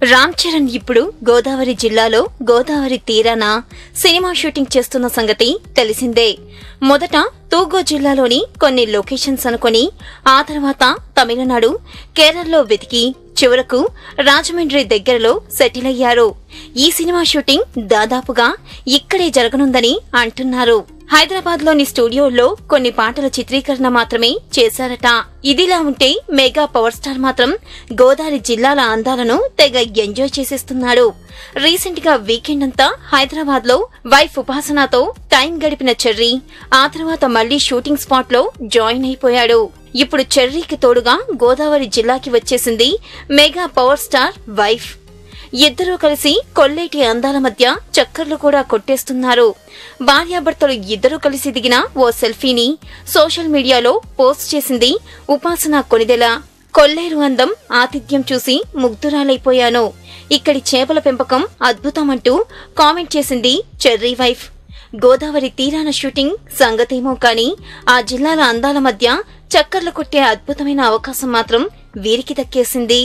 రామ్ చరణ్ ఇప్పుడు గోదావరి జిల్లాలో గోదావరి తీరాన సినిమా షూటింగ్ చేస్తున్న సంగతి తెలిసిందే. మొదట తూగో జిల్లాలోని కొన్ని లొకేషన్స్ అనుకొని ఆ తర్వాత తమిళనాడు, కేరళలో వెతికి చివరకు రాజమండ్రి దగ్గరలో సెటిల్ అయ్యారు. ఈ సినిమా షూటింగ్ దాదాపుగా ఇక్కడే జరగనుందని అంటున్నారు. హైదరాబాద్ లోని స్టూడియోల్లో కొన్ని పాటల చిత్రీకరణ మాత్రమే చేశారట. ఇదిలా ఉంటే మెగా పవర్ స్టార్ మాత్రం గోదావరి జిల్లాల అందాలను తెగ ఎంజాయ్ చేసేస్తున్నాడు. రీసెంట్ గా వీకెండ్ అంతా హైదరాబాద్ లో వైఫ్ ఉపాసనతో టైం గడిపిన చెర్రీ ఆ తర్వాత మళ్లీ షూటింగ్ స్పాట్ లో జాయిన్ అయిపోయాడు. ఇప్పుడు చెర్రీకి తోడుగా గోదావరి జిల్లాకి వచ్చేసింది మెగా పవర్ స్టార్ వైఫ్. ఇద్దరూ కలిసి కొల్లేటి అందాల మధ్య చక్కర్లు కూడా కొట్టేస్తున్నారు. భార్యాభర్తలు ఇద్దరూ కలిసి దిగిన ఓ సెల్ఫీని సోషల్ మీడియాలో పోస్ట్ చేసింది ఉపాసన కొనిదెల. కొల్లేరు అందం, ఆతిథ్యం చూసి ముగ్ధురాలైపోయాను. ఇక్కడి చేపల పెంపకం అద్భుతమంటూ కామెంట్ చేసింది చెర్రీ వైఫ్. గోదావరి తీరాన షూటింగ్ సంగతేమో కాని ఆ జిల్లాల అందాల మధ్య చక్కర్లు కొట్టే అద్భుతమైన అవకాశం మాత్రం వీరికి దక్కేసింది.